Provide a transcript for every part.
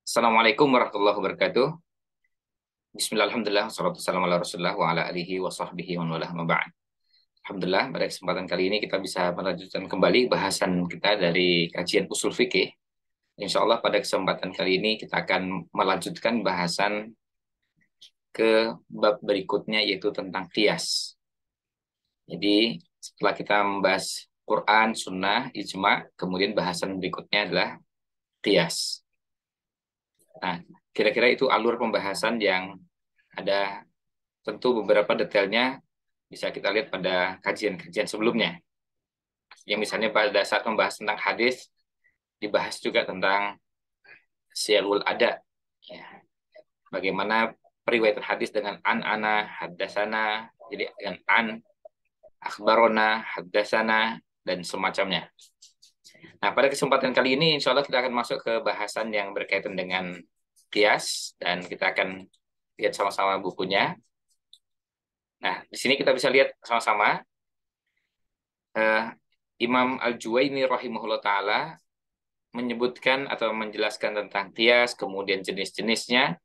Assalamualaikum warahmatullahi wabarakatuh. Bismillahirrahmanirrahim. Wassalatu wassalamu ala Rasulillah wa ala alihi wa sahbihi wa man walah ma ba'd. Alhamdulillah, pada kesempatan kali ini kita bisa melanjutkan kembali bahasan kita dari kajian usul fikih. Insya Allah pada kesempatan kali ini kita akan melanjutkan bahasan ke bab berikutnya yaitu tentang qiyas. Jadi setelah kita membahas Quran, Sunnah, Ijma, kemudian bahasan berikutnya adalah qiyas. Nah, kira-kira itu alur pembahasan yang ada. Tentu beberapa detailnya bisa kita lihat pada kajian-kajian sebelumnya. Yang misalnya pada saat membahas tentang hadis, dibahas juga tentang syiarul ada. Ya. Bagaimana periwayatan hadis dengan an-ana, haddasana, jadi dengan an, akhbarona, haddasana, dan semacamnya. Nah, pada kesempatan kali ini, insya Allah kita akan masuk ke bahasan yang berkaitan dengan qiyas, dan kita akan lihat sama-sama bukunya. Nah, di sini kita bisa lihat sama-sama Imam Al-Juwaini rahimahullah ta'ala menyebutkan atau menjelaskan tentang qiyas, kemudian jenis-jenisnya,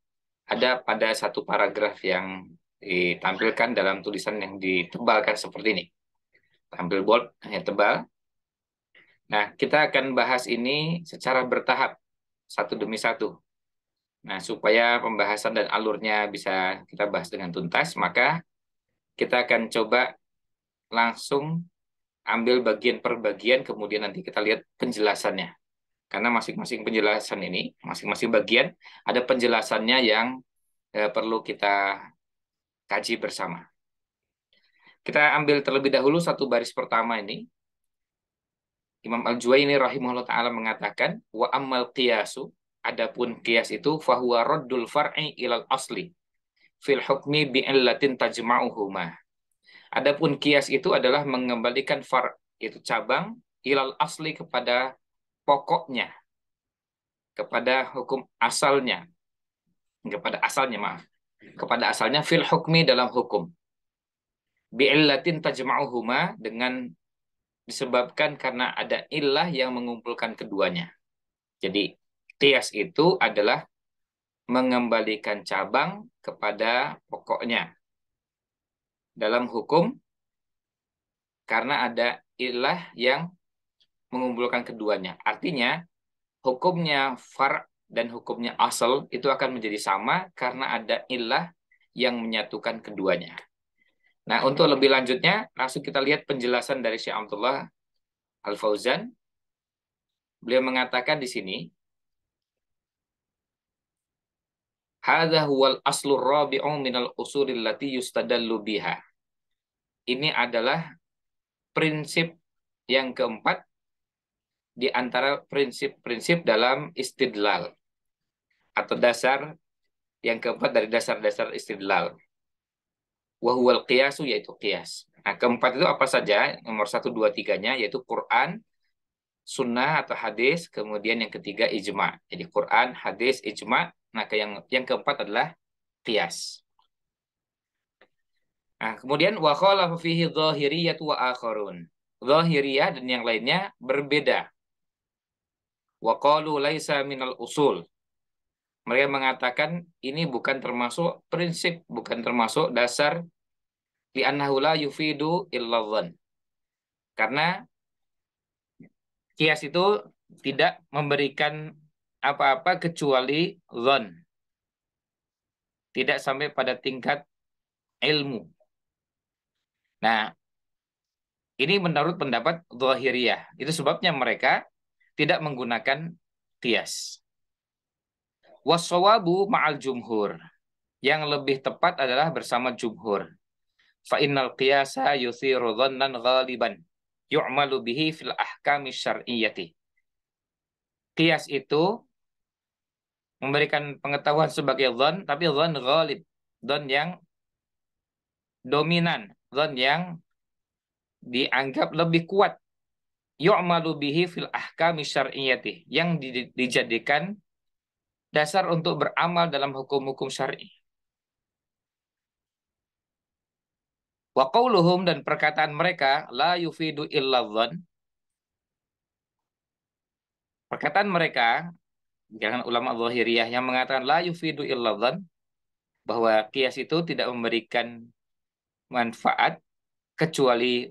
ada pada satu paragraf yang ditampilkan dalam tulisan yang ditebalkan seperti ini. Tampil bold, hanya tebal. Nah, kita akan bahas ini secara bertahap, satu demi satu. Nah, supaya pembahasan dan alurnya bisa kita bahas dengan tuntas, maka kita akan coba langsung ambil bagian per bagian, kemudian nanti kita lihat penjelasannya. Karena masing-masing penjelasan ini, masing-masing bagian, ada penjelasannya yang perlu kita kaji bersama. Kita ambil terlebih dahulu satu baris pertama ini. Imam Al-Juwaini rahimahullah ta'ala mengatakan, wa ammal qiyasu, adapun qiyas itu, fahuwa raddul far'i ilal asli, fil hukmi bi'illatin tajma'uhuma. Adapun qiyas itu adalah mengembalikan itu cabang, ilal asli kepada pokoknya, kepada hukum asalnya, kepada asalnya fil hukmi dalam hukum. Bi'illatin tajma'uhuma, dengan disebabkan karena ada illah yang mengumpulkan keduanya. Jadi qiyas itu adalah mengembalikan cabang kepada pokoknya dalam hukum karena ada illah yang mengumpulkan keduanya. Artinya hukumnya far' dan hukumnya asal itu akan menjadi sama karena ada illah yang menyatukan keduanya. Nah, untuk lebih lanjutnya, langsung kita lihat penjelasan dari Syekh Abdullah Al-Fauzan. Beliau mengatakan di sini, hadza huwal aslur rabi'u minal usulil lati yustadallu biha. Ini adalah prinsip yang keempat di antara prinsip-prinsip dalam istidlal atau dasar yang keempat dari dasar-dasar istidlal. Wa huwal qiyasu, yaitu qiyas. Nah, keempat itu apa saja? Nomor 1, 2, 3-nya yaitu Quran, sunnah atau hadis, kemudian yang ketiga ijma. Jadi Quran, hadis, ijma. Nah, yang keempat adalah qiyas. Nah, kemudian wa khalafa fihi dzahiriyah wa akharun. Dzahiriyah dan yang lainnya berbeda. Wa qalu laisa minal usul. Mereka mengatakan ini bukan termasuk prinsip, bukan termasuk dasar, li'annahu la yufidu illa dhann. Karena kias itu tidak memberikan apa-apa kecuali dhann. Tidak sampai pada tingkat ilmu. Nah, ini menurut pendapat Zahiriyah. Itu sebabnya mereka tidak menggunakan kias. Wassawabu ma'al jumhur. Yang lebih tepat adalah bersama jumhur. Fa innal qiyasa yuthiru dhannan ghaliban yu'malu bihi fil ahkami syar'iyyati. Qiyas itu memberikan pengetahuan sebagai dhan, tapi dhan ghalib, dhan yang dominan, dhan yang dianggap lebih kuat. Yu'malu bihi fil ahkami syar'iyyati, yang dijadikan dasar untuk beramal dalam hukum-hukum syar'i. Wa qauluhum, dan perkataan mereka, la yufidu illa dhan. Perkataan mereka Jangan ulama zahiriyah yang mengatakan la yufidu illa dzan, bahwa kias itu tidak memberikan manfaat kecuali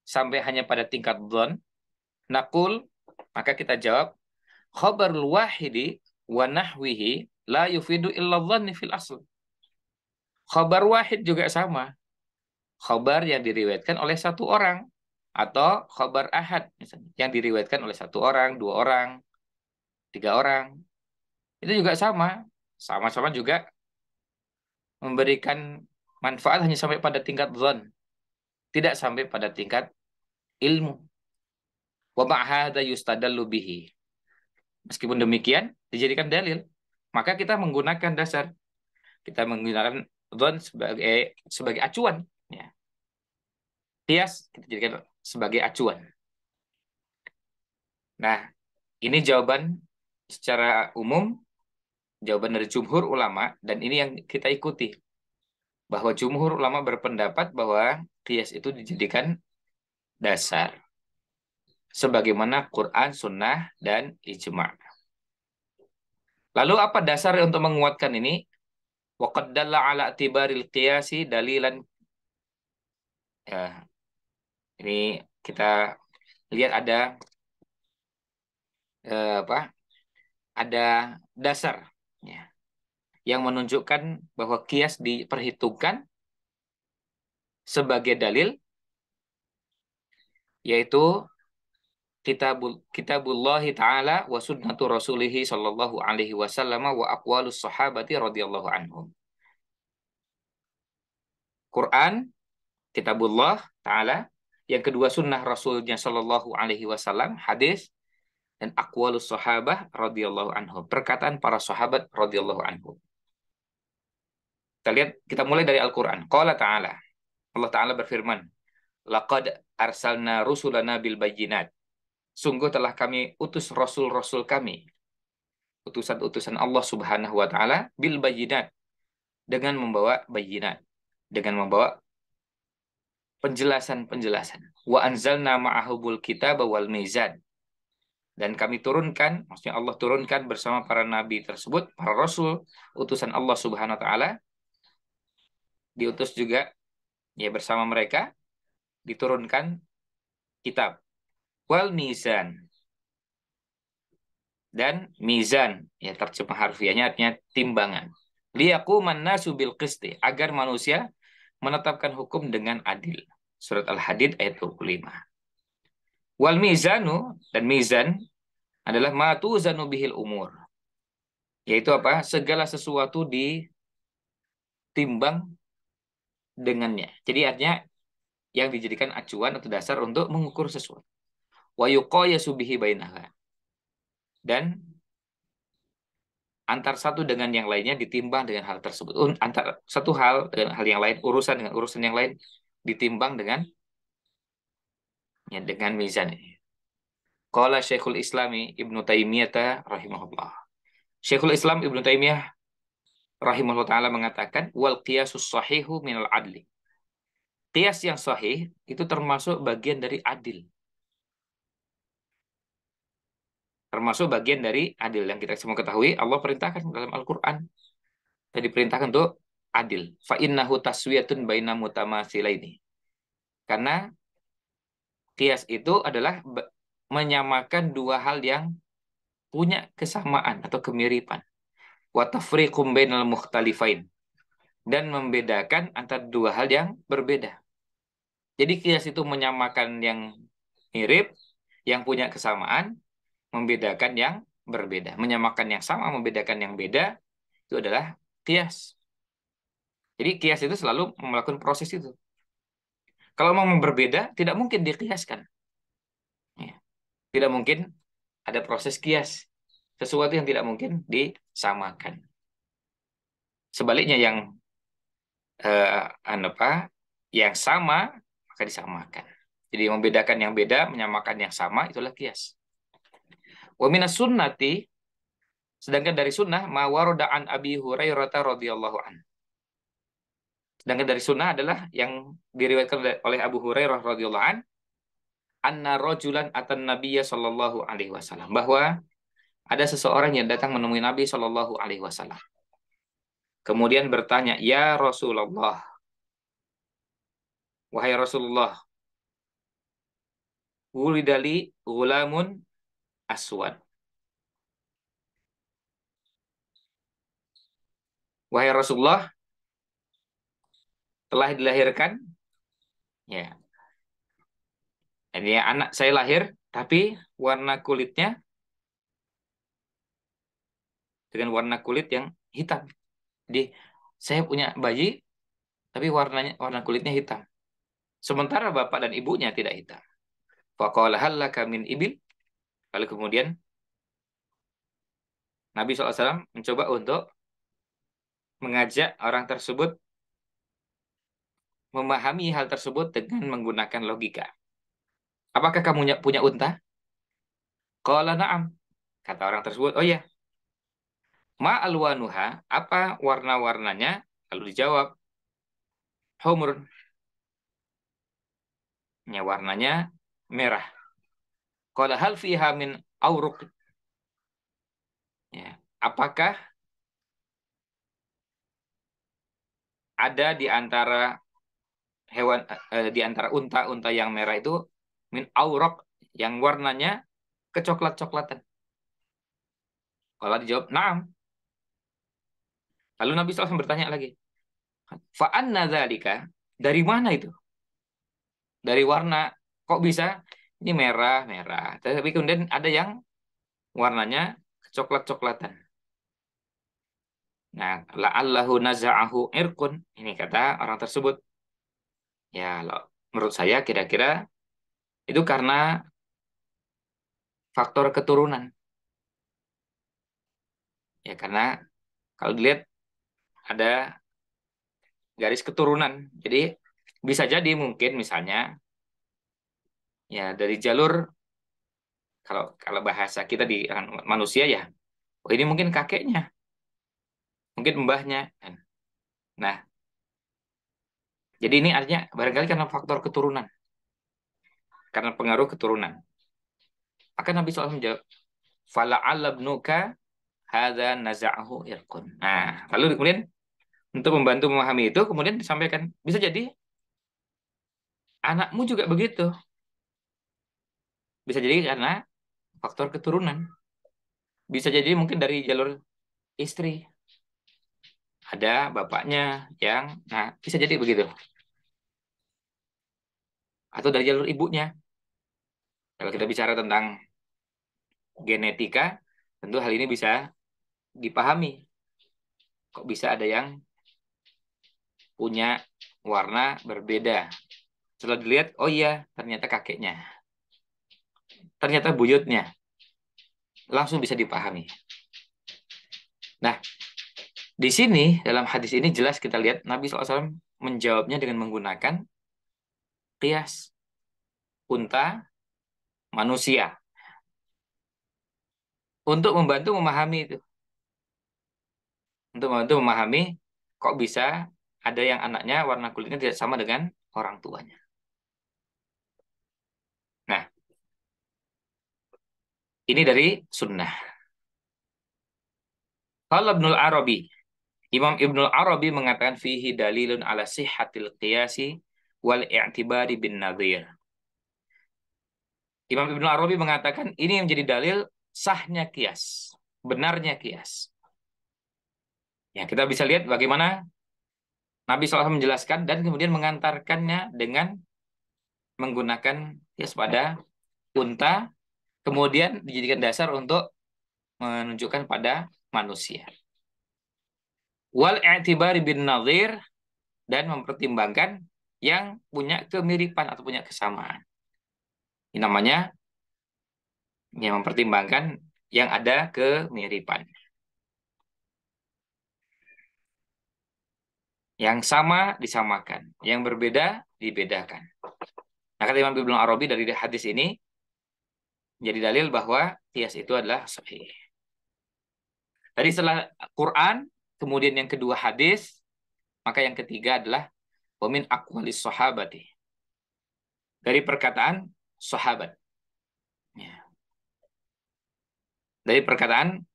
sampai hanya pada tingkat dzan. Nakul, maka kita jawab khabarul wahidi wa nahwihi la yufidu illa dhanni fil asl. Khabar wahid juga sama. Khabar yang diriwayatkan oleh satu orang atau khabar ahad misalnya yang diriwayatkan oleh satu orang, dua orang, tiga orang. Itu juga sama. Sama-sama juga memberikan manfaat hanya sampai pada tingkat dzan, tidak sampai pada tingkat ilmu. Wa ma'hadza yustadallu bihi. Meskipun demikian, dijadikan dalil. Maka kita menggunakan dasar. Kita menggunakan dzan sebagai acuan. Ya. Qiyas kita jadikan sebagai acuan. Nah, ini jawaban secara umum, jawaban dari jumhur ulama, dan ini yang kita ikuti. Bahwa jumhur ulama berpendapat bahwa qiyas itu dijadikan dasar. Sebagaimana Quran, Sunnah, dan Ijma'. Lalu apa dasar untuk menguatkan ini? Waqad dalla ala tibaril qiyasi dalilan. Ya, ini kita lihat ada apa? Ada dasar ya, yang menunjukkan bahwa kias diperhitungkan sebagai dalil, yaitu kitabullahi ta'ala wa sunnatu rasulihi sallallahu alaihi wasallam wa aqwalus sahabati radhiyallahu anhum. Quran, kitabullah ta'ala, yang kedua sunnah rasulnya sallallahu alaihi wasallam, hadis, dan aqwalus sahabah radhiyallahu anhum, perkataan para sahabat radhiyallahu anhum. Kita lihat, kita mulai dari Al-Quran. Qala ta'ala, Allah Ta'ala berfirman, laqad arsalna rusulana bil bayyinat. Sungguh telah kami utus rasul-rasul kami, utusan-utusan Allah Subhanahu wa taala, bil bayyinat, dengan membawa bayyinat, dengan membawa penjelasan-penjelasan. Wa anzalna ma'ahubul kitaba wal mizan. Dan kami turunkan, maksudnya Allah turunkan bersama para nabi tersebut, para rasul, utusan Allah Subhanahu wa taala, diutus juga ya bersama mereka, diturunkan kitab wal mizan, dan mizan ya terjemah harfiahnya artinya timbangan, liyaquman nasu bil qisti, agar manusia menetapkan hukum dengan adil. Surat Al-Hadid ayat 25. Wal mizanu, dan mizan adalah ma tuzanu bihil umur, yaitu apa? Segala sesuatu ditimbang dengannya. Jadi artinya yang dijadikan acuan atau dasar untuk mengukur sesuatu. Wa yuqayasu bihi bainaha, dan antar satu dengan yang lainnya ditimbang dengan hal tersebut. Antar satu hal dengan hal yang lain, urusan dengan urusan yang lain ditimbang dengan ya, dengan mizan ini. Qala Syekhul Islami Ibnu Taimiyah rahimahullah. Syekhul Islam Ibnu Taimiyah rahimahullah taala mengatakan wal qiyasus sahihu minal adli. Qiyas yang sahih itu termasuk bagian dari adil. Termasuk bagian dari adil yang kita semua ketahui, Allah perintahkan dalam Al-Qur'an. Tadi diperintahkan untuk adil. Fa innahu taswiyatun baina mutamatsilaini. Karena qiyas itu adalah menyamakan dua hal yang punya kesamaan atau kemiripan. Wa tafriqum bainal mukhtalifain, dan membedakan antara dua hal yang berbeda. Jadi qiyas itu menyamakan yang mirip, yang punya kesamaan, membedakan yang berbeda. Menyamakan yang sama, membedakan yang beda, itu adalah qiyas. Jadi qiyas itu selalu melakukan proses itu. Kalau mau berbeda, tidak mungkin diqiyaskan. Ya. Tidak mungkin ada proses qiyas. Sesuatu yang tidak mungkin disamakan. Sebaliknya yang yang sama maka disamakan. Jadi membedakan yang beda, menyamakan yang sama, itulah qiyas. Wa minas sunnati, sedangkan dari sunnah ma warada an Abi Hurairah radhiyallahu an. Sedangkan dari sunnah adalah yang diriwayatkan oleh Abu Hurairah radhiyallahu an, anna rajulan atan nabiyya sallallahu alaihi wasallam, bahwa ada seseorang yang datang menemui Nabi Shallallahu Alaihi Wasallam. Kemudian bertanya, Ya Rasulullah, wahai Rasulullah, wulidali gulamun aswad. Wahai Rasulullah, telah dilahirkan, ya, ini anak saya lahir, tapi warna kulitnya dengan warna kulit yang hitam. Jadi saya punya bayi, tapi warna kulitnya hitam. Sementara bapak dan ibunya tidak hitam. Faqala hal laka min ibil. Lalu kemudian Nabi SAW mencoba untuk mengajak orang tersebut memahami hal tersebut dengan menggunakan logika. Apakah kamu punya unta? Qala na'am. Kata orang tersebut, oh ya. Ma alwanuha, apa warna-warnanya? Lalu dijawab, humrun. Ya, warnanya merah. Qala hal fiha min auruq. Ya. Apakah ada di antara hewan di antara unta-unta yang merah itu min auroq yang warnanya kecoklat-coklatan. Kalau dijawab na'am. Lalu Nabi SAW bertanya lagi, fa'anna dzalika? Dari mana itu? Dari warna kok bisa ini merah, merah. Tapi kemudian ada yang warnanya coklat-coklatan. Nah, la'allahu naza'ahu irkun. Ini kata orang tersebut. Ya, menurut saya kira-kira itu karena faktor keturunan. Ya, karena kalau dilihat ada garis keturunan. Jadi bisa jadi mungkin misalnya ya dari jalur kalau kalau bahasa kita di manusia ya, oh ini mungkin kakeknya, mungkin mbahnya. Nah, jadi ini artinya barangkali karena faktor keturunan, karena pengaruh keturunan. Maka Nabi SAW menjawab, "Fala'alla ibnuka hadza naza'ahu irqun." Nah, lalu kemudian untuk membantu memahami itu kemudian disampaikan bisa jadi anakmu juga begitu. Bisa jadi karena faktor keturunan. Bisa jadi mungkin dari jalur istri. Ada bapaknya yang, nah bisa jadi begitu. Atau dari jalur ibunya. Kalau kita bicara tentang genetika, tentu hal ini bisa dipahami. Kok bisa ada yang punya warna berbeda? Setelah dilihat, oh iya, ternyata kakeknya. Ternyata buyutnya. Langsung bisa dipahami. Nah, di sini, dalam hadis ini jelas kita lihat Nabi SAW menjawabnya dengan menggunakan kias. Unta, manusia. Untuk membantu memahami itu. Untuk membantu memahami kok bisa ada yang anaknya warna kulitnya tidak sama dengan orang tuanya. Nah, ini dari sunnah. Kalau Ibnul Arabi, Imam Ibnul Arabi mengatakan fihi dalilun ala sihhatil qiyasi wal i'tibari bin nadhir. Imam Ibnul Arabi mengatakan ini yang menjadi dalil sahnya kias, benarnya kias. Ya, kita bisa lihat bagaimana Nabi SAW menjelaskan dan kemudian mengantarkannya dengan menggunakan kias pada unta, kemudian dijadikan dasar untuk menunjukkan pada manusia. Wal i'tibari bin nadhir dan mempertimbangkan yang punya kemiripan atau punya kesamaan. Ini namanya yang mempertimbangkan yang ada kemiripan. Yang sama disamakan, yang berbeda dibedakan. Nah, kata Imam Ibnu Arabi dari hadis ini jadi dalil bahwa kias itu adalah sahih. Tadi setelah Quran, kemudian yang kedua hadis, maka yang ketiga adalah wamin aqwalis sahabati. Dari perkataan sahabat. Ya. Dari perkataan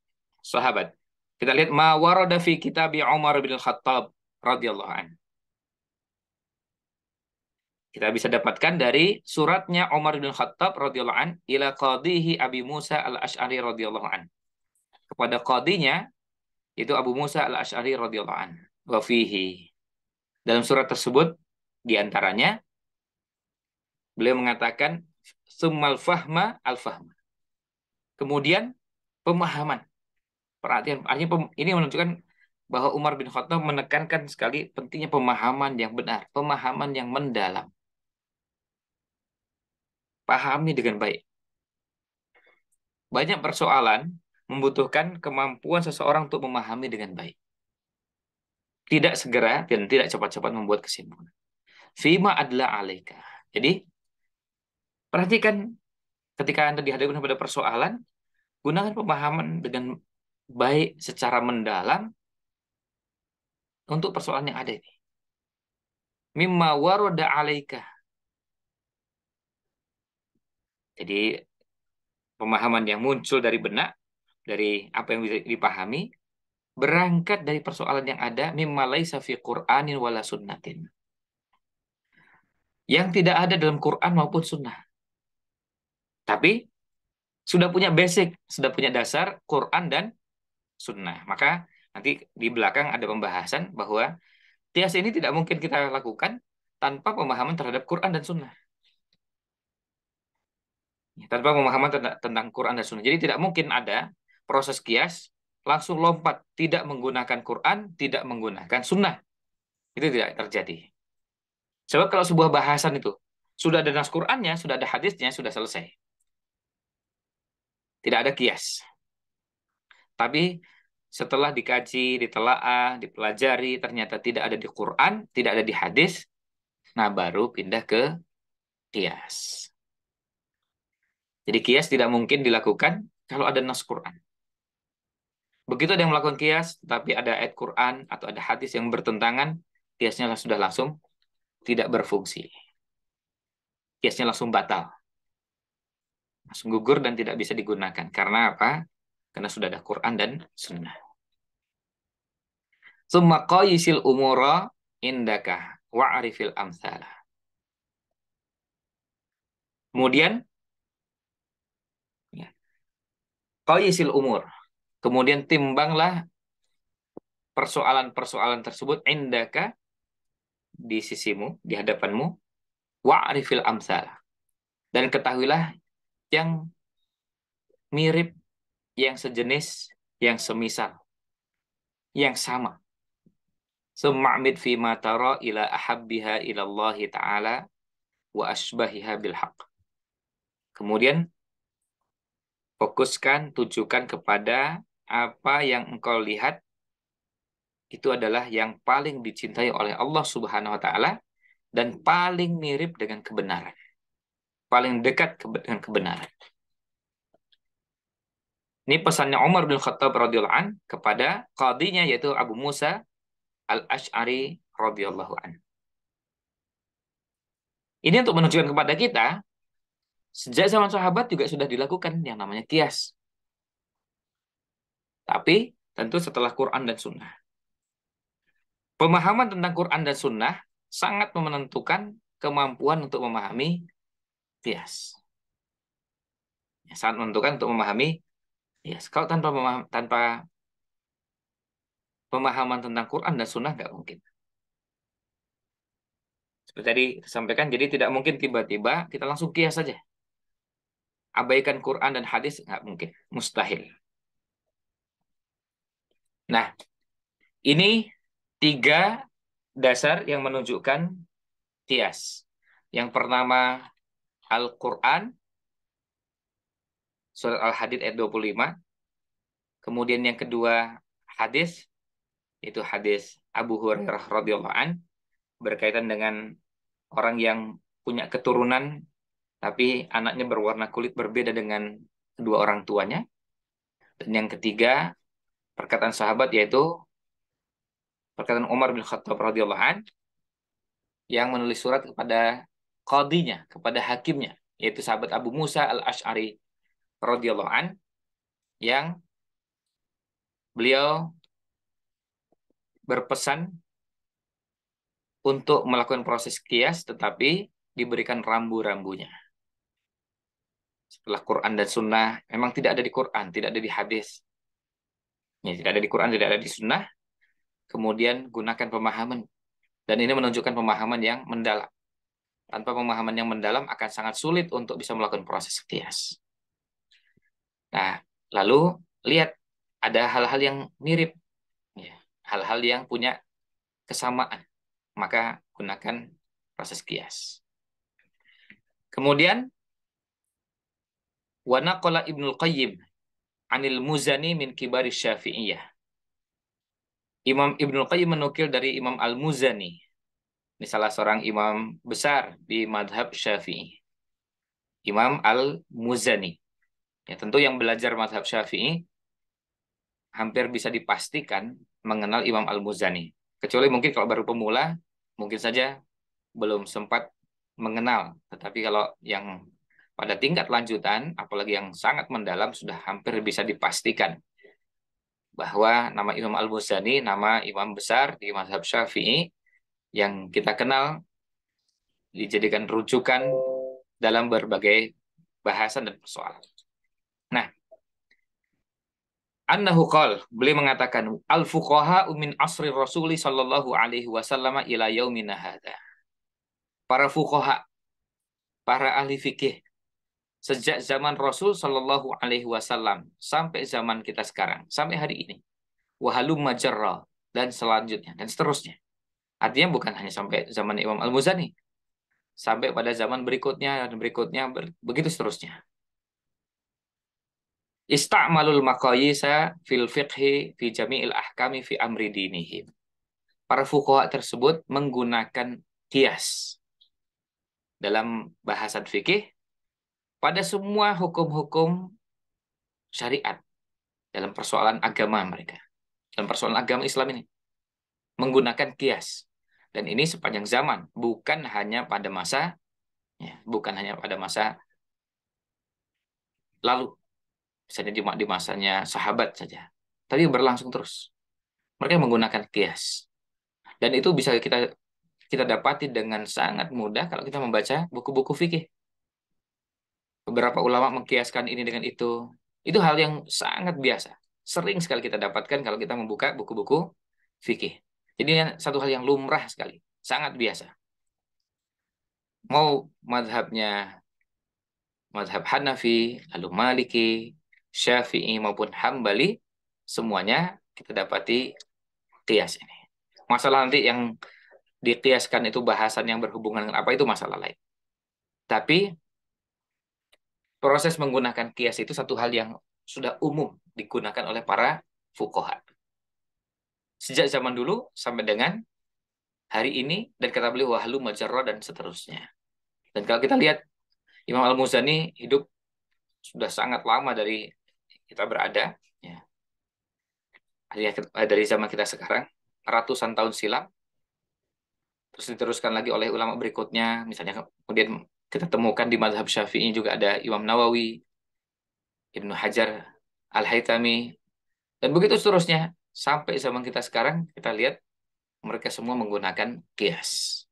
sahabat. Kita lihat ma warada fi kitab Umar bin Khattab radhiyallahu an. Kita bisa dapatkan dari suratnya Umar bin Khattab radhiyallahu an ila qadihi Abi Musa al-Asy'ari radhiyallahu an. Kepada qadinya itu Abu Musa al-Asy'ari radhiyallahu an. Wa fihi. Dalam surat tersebut di antaranya beliau mengatakan summal fahma al-fahma. Kemudian pemahaman. Perhatian, artinya ini menunjukkan bahwa Umar bin Khattab menekankan sekali pentingnya pemahaman yang benar, pemahaman yang mendalam. Pahami dengan baik. Banyak persoalan membutuhkan kemampuan seseorang untuk memahami dengan baik. Tidak segera dan tidak cepat-cepat membuat kesimpulan. Fima adla alaika. Jadi, perhatikan ketika Anda dihadapkan pada persoalan, gunakan pemahaman dengan baik secara mendalam untuk persoalan yang ada ini. Mimma waroda alaika. Jadi, pemahaman yang muncul dari benak, dari apa yang bisa dipahami, berangkat dari persoalan yang ada, mimma laisa fi Qur'anin wala sunnatin. Yang tidak ada dalam Quran maupun sunnah. Tapi, sudah punya basic, sudah punya dasar Quran dan sunnah. Maka, nanti di belakang ada pembahasan bahwa kias ini tidak mungkin kita lakukan tanpa pemahaman terhadap Quran dan sunnah. Tanpa pemahaman tentang Quran dan sunnah. Jadi tidak mungkin ada proses kias langsung lompat, tidak menggunakan Quran, tidak menggunakan sunnah. Itu tidak terjadi. Sebab kalau sebuah bahasan itu sudah ada nas Qurannya, sudah ada hadisnya, sudah selesai. Tidak ada kias. Tapi setelah dikaji, ditelaah, dipelajari, ternyata tidak ada di Quran, tidak ada di hadis, nah baru pindah ke kias. Jadi kias tidak mungkin dilakukan kalau ada nas Quran. Begitu ada yang melakukan kias, tapi ada ayat Quran atau ada hadis yang bertentangan, kiasnya sudah langsung tidak berfungsi. Kiasnya langsung batal. Langsung gugur dan tidak bisa digunakan. Karena apa? Karena sudah ada Quran dan Sunnah. Summa qayisil umura indaka wa'rifil amsalah. Kemudian, ya, qayisil umur. Kemudian timbanglah persoalan-persoalan tersebut indaka di sisimu, di hadapanmu, wa'rifil amsalah. Dan ketahuilah yang mirip, yang sejenis, yang semisal, yang sama. Summa'mid fima tara ila ahabbiha ilallahi ta'ala wa asbahiha bilhaq. Kemudian fokuskan, tujukan kepada apa yang engkau lihat itu adalah yang paling dicintai oleh Allah Subhanahu wa taala dan paling mirip dengan kebenaran. Paling dekat dengan kebenaran. Ini pesannya Umar bin Khattab radhiyallahu an kepada qadinya yaitu Abu Musa al-Asy'ari radhiyallahu an. Ini untuk menunjukkan kepada kita sejak zaman sahabat juga sudah dilakukan yang namanya kias. Tapi tentu setelah Quran dan Sunnah. Pemahaman tentang Quran dan Sunnah sangat menentukan kemampuan untuk memahami kias. Sangat menentukan untuk memahami kias. Kalau tanpa pemahaman tentang Quran dan Sunnah nggak mungkin. Seperti tadi disampaikan, jadi tidak mungkin tiba-tiba kita langsung kias saja. Abaikan Quran dan hadis nggak mungkin, mustahil. Nah, ini 3 dasar yang menunjukkan kias. Yang pertama Al-Quran, surat Al-Hadid ayat 25. Kemudian yang kedua hadis, itu hadis Abu Hurairah radhiyallahu an berkaitan dengan orang yang punya keturunan tapi anaknya berwarna kulit berbeda dengan kedua orang tuanya. Dan yang ketiga perkataan sahabat yaitu perkataan Umar bin Khattab radhiyallahu an yang menulis surat kepada qadinya, kepada hakimnya, yaitu sahabat Abu Musa al-Asy'ari radhiyallahu an yang beliau berpesan untuk melakukan proses kias, tetapi diberikan rambu-rambunya. Setelah Quran dan Sunnah, memang tidak ada di Quran, tidak ada di hadis. Ya, tidak ada di Quran, tidak ada di Sunnah. Kemudian gunakan pemahaman. Dan ini menunjukkan pemahaman yang mendalam. Tanpa pemahaman yang mendalam akan sangat sulit untuk bisa melakukan proses kias. Nah, lalu lihat ada hal-hal yang mirip, ya, hal-hal yang punya kesamaan, maka gunakan proses kias. Kemudian wa naqala Ibnul Qayyim anil Muzani min kibari Syafi'iyah. Imam Ibnul Qayyim menukil dari Imam Al-Muzani. Ini salah seorang imam besar di madhab Syafi'i. Imam Al-Muzani. Ya, tentu yang belajar madhab Syafi'i hampir bisa dipastikan mengenal Imam Al-Muzani. Kecuali mungkin kalau baru pemula, mungkin saja belum sempat mengenal. Tetapi kalau yang pada tingkat lanjutan, apalagi yang sangat mendalam, sudah hampir bisa dipastikan bahwa nama Imam Al-Muzani, nama imam besar di mazhab Syafi'i, yang kita kenal, dijadikan rujukan dalam berbagai bahasan dan persoalan. Nah, annahu qol, beliau mengatakan al fuqaha min asri Rasuli sallallahu alaihi wasallam ila yaumina hadza. Para fuqaha, para ahli fikih sejak zaman Rasul sallallahu alaihi wasallam sampai zaman kita sekarang, sampai hari ini. Wahalum majarra, dan selanjutnya dan seterusnya. Artinya bukan hanya sampai zaman Imam Al-Muzani, sampai pada zaman berikutnya dan berikutnya begitu seterusnya. Ista'malul maqayisa fil fiqhi fi jami'il ahkami fi amri dinihim. Para fuqaha tersebut menggunakan kias dalam bahasan fikih pada semua hukum-hukum syariat dalam persoalan agama mereka. Dalam persoalan agama Islam ini menggunakan kias. Dan ini sepanjang zaman, bukan hanya pada masa bukan hanya pada masa lalu, misalnya di masanya sahabat saja, tapi berlangsung terus. Mereka menggunakan kias. Dan itu bisa kita kita dapati dengan sangat mudah kalau kita membaca buku-buku fikih. Beberapa ulama mengkiaskan ini dengan itu. Itu hal yang sangat biasa. Sering sekali kita dapatkan kalau kita membuka buku-buku fikih. Jadi satu hal yang lumrah sekali, sangat biasa. Mau madhab Hanafi, lalu Maliki, Syafi'i maupun Hambali, semuanya kita dapati kias ini. Masalah nanti yang dikiaskan itu bahasan yang berhubungan dengan apa, itu masalah lain. Tapi proses menggunakan kias itu satu hal yang sudah umum digunakan oleh para fuqaha. Sejak zaman dulu sampai dengan hari ini, dan kata beliau wahlu majarrah dan seterusnya. Dan kalau kita lihat Imam Al-Muzani hidup sudah sangat lama dari kita berada, ya. Dari zaman kita sekarang, ratusan tahun silam, terus diteruskan lagi oleh ulama berikutnya, misalnya kemudian kita temukan di mazhab Syafi'i juga ada Imam Nawawi, Ibnu Hajar Al-Haytami, dan begitu seterusnya. Sampai zaman kita sekarang, kita lihat mereka semua menggunakan kias.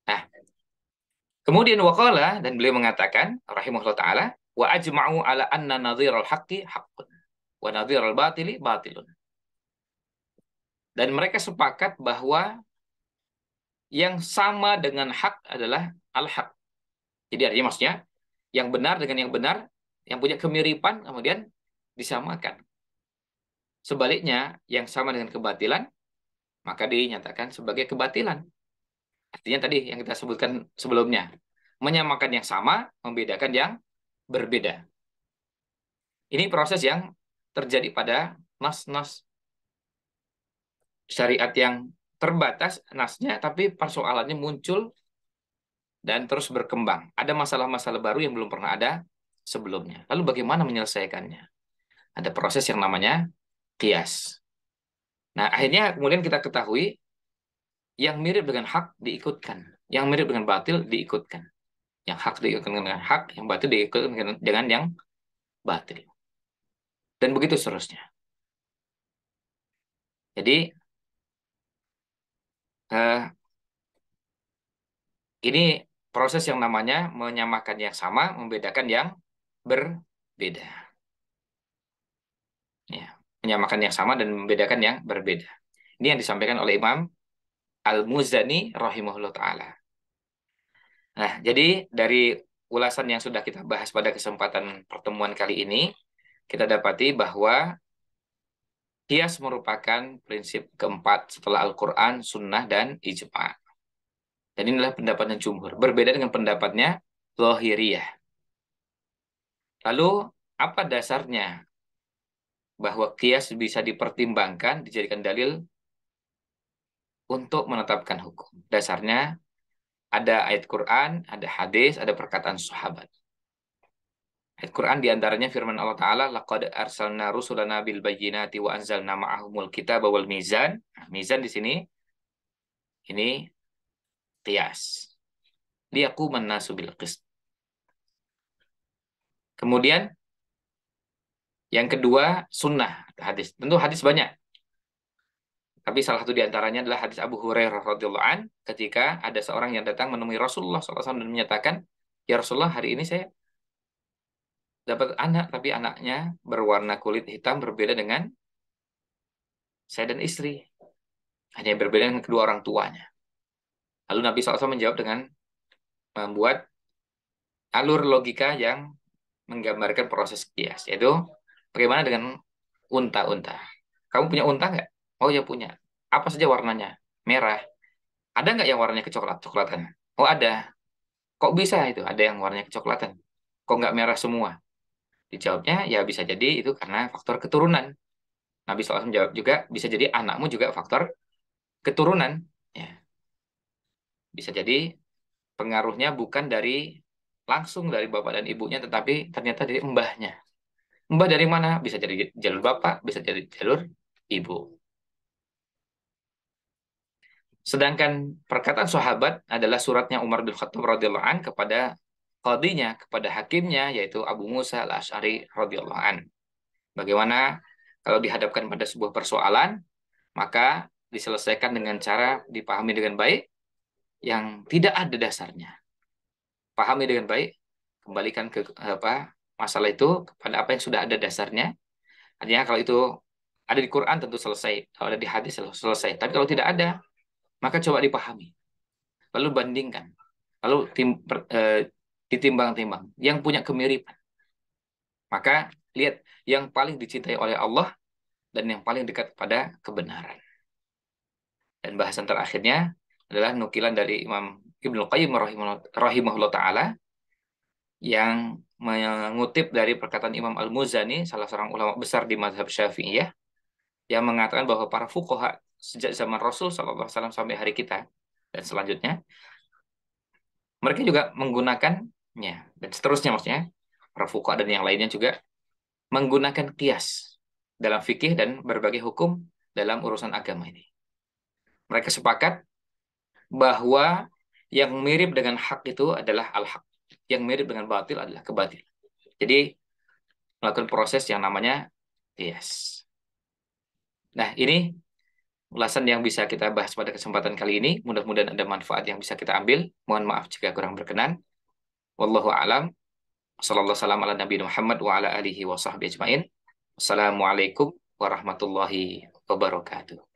Nah, kemudian waqala, dan beliau mengatakan, rahimahullah ta'ala, wa ajma'u ala anna nadhir al-haqqi haqqun, wa nadhir al-batili batilun. Dan mereka sepakat bahwa yang sama dengan hak adalah al-haq. Jadi artinya maksudnya, yang benar dengan yang benar, yang punya kemiripan, kemudian disamakan. Sebaliknya, yang sama dengan kebatilan, maka dinyatakan sebagai kebatilan. Artinya tadi yang kita sebutkan sebelumnya. Menyamakan yang sama, membedakan yang berbeda. Ini proses yang terjadi pada nas-nas syariat yang terbatas nasnya, tapi persoalannya muncul dan terus berkembang. Ada masalah-masalah baru yang belum pernah ada sebelumnya. Lalu bagaimana menyelesaikannya? Ada proses yang namanya qiyas. Nah, akhirnya kemudian kita ketahui yang mirip dengan hak diikutkan, yang mirip dengan batil diikutkan. Yang hak diikutkan dengan hak, yang batil diikutkan dengan yang batil. Dan begitu seterusnya. Jadi eh, ini proses yang namanya menyamakan yang sama, membedakan yang berbeda. Ya, menyamakan yang sama dan membedakan yang berbeda. Ini yang disampaikan oleh Imam Al-Muzani rahimahullah ta'ala. Nah, jadi dari ulasan yang sudah kita bahas pada kesempatan pertemuan kali ini, kita dapati bahwa qiyas merupakan prinsip keempat setelah Al-Quran, Sunnah, dan Ijma'. Dan inilah pendapatnya jumhur. Berbeda dengan pendapatnya Zahiriyah. Lalu, apa dasarnya bahwa qiyas bisa dipertimbangkan, dijadikan dalil untuk menetapkan hukum? Dasarnya ada ayat Quran, ada hadis, ada perkataan sahabat. Ayat Quran diantaranya firman Allah Ta'ala, laqad arsalna rusulana bil bayyinati wa anzalna ma'ahumul kitaba wal mizan. Nah, mizan di sini, ini qiyas. Liyaquman nasu bil qist. Kemudian, yang kedua, sunnah, hadis. Tentu hadis banyak. Tapi salah satu diantaranya adalah hadis Abu Hurairah radhiyallahu an ketika ada seorang yang datang menemui Rasulullah SAW dan menyatakan, ya Rasulullah, hari ini saya dapat anak, tapi anaknya berwarna kulit hitam berbeda dengan saya dan istri. Hanya berbeda dengan kedua orang tuanya. Lalu Nabi SAW menjawab dengan membuat alur logika yang menggambarkan proses kias, yaitu bagaimana dengan unta-unta. Kamu punya unta nggak? Oh ya punya. Apa saja warnanya? Merah. Ada nggak yang warnanya kecoklat-coklatan? Oh ada. Kok bisa itu? Ada yang warnanya kecoklatan. Kok nggak merah semua? Dijawabnya ya bisa jadi itu karena faktor keturunan. Nabi SAW menjawab juga bisa jadi anakmu juga faktor keturunan. Ya, bisa jadi pengaruhnya bukan dari langsung dari bapak dan ibunya, tetapi ternyata dari mbahnya. Mbah dari mana? Bisa jadi jalur bapak, bisa jadi jalur ibu. Sedangkan perkataan sahabat adalah suratnya Umar bin Khattab radhiyallahu an kepada qadhinya, kepada hakimnya, yaitu Abu Musa al-Asy'ari radhiyallahu an. Bagaimana kalau dihadapkan pada sebuah persoalan, maka diselesaikan dengan cara dipahami dengan baik yang tidak ada dasarnya. Pahami dengan baik, kembalikan ke apa masalah itu kepada apa yang sudah ada dasarnya. Artinya kalau itu ada di Quran tentu selesai, kalau ada di hadis selesai. Tapi kalau tidak ada, maka coba dipahami, lalu bandingkan, lalu ditimbang-timbang yang punya kemiripan. Maka lihat yang paling dicintai oleh Allah dan yang paling dekat pada kebenaran. Dan bahasan terakhirnya adalah nukilan dari Imam Ibnu Qayyim rahimahullah taala yang mengutip dari perkataan Imam Al-Muzani, salah seorang ulama besar di mazhab Syafi'iyah, yang mengatakan bahwa para fuqaha sejak zaman Rasul SAW sampai hari kita dan selanjutnya, mereka juga menggunakannya dan seterusnya, maksudnya para fuqaha dan yang lainnya juga menggunakan qiyas dalam fikih dan berbagai hukum dalam urusan agama ini. Mereka sepakat bahwa yang mirip dengan hak itu adalah al-haq, yang mirip dengan batil adalah kebatil. Jadi melakukan proses yang namanya qiyas. Nah, ini ulasan yang bisa kita bahas pada kesempatan kali ini. Mudah-mudahan ada manfaat yang bisa kita ambil. Mohon maaf jika kurang berkenan. Wallahu a'lam. Sallallahu salam ala Nabi Muhammad wa ala alihi wa sahbihi ajmain. Assalamualaikum warahmatullahi wabarakatuh.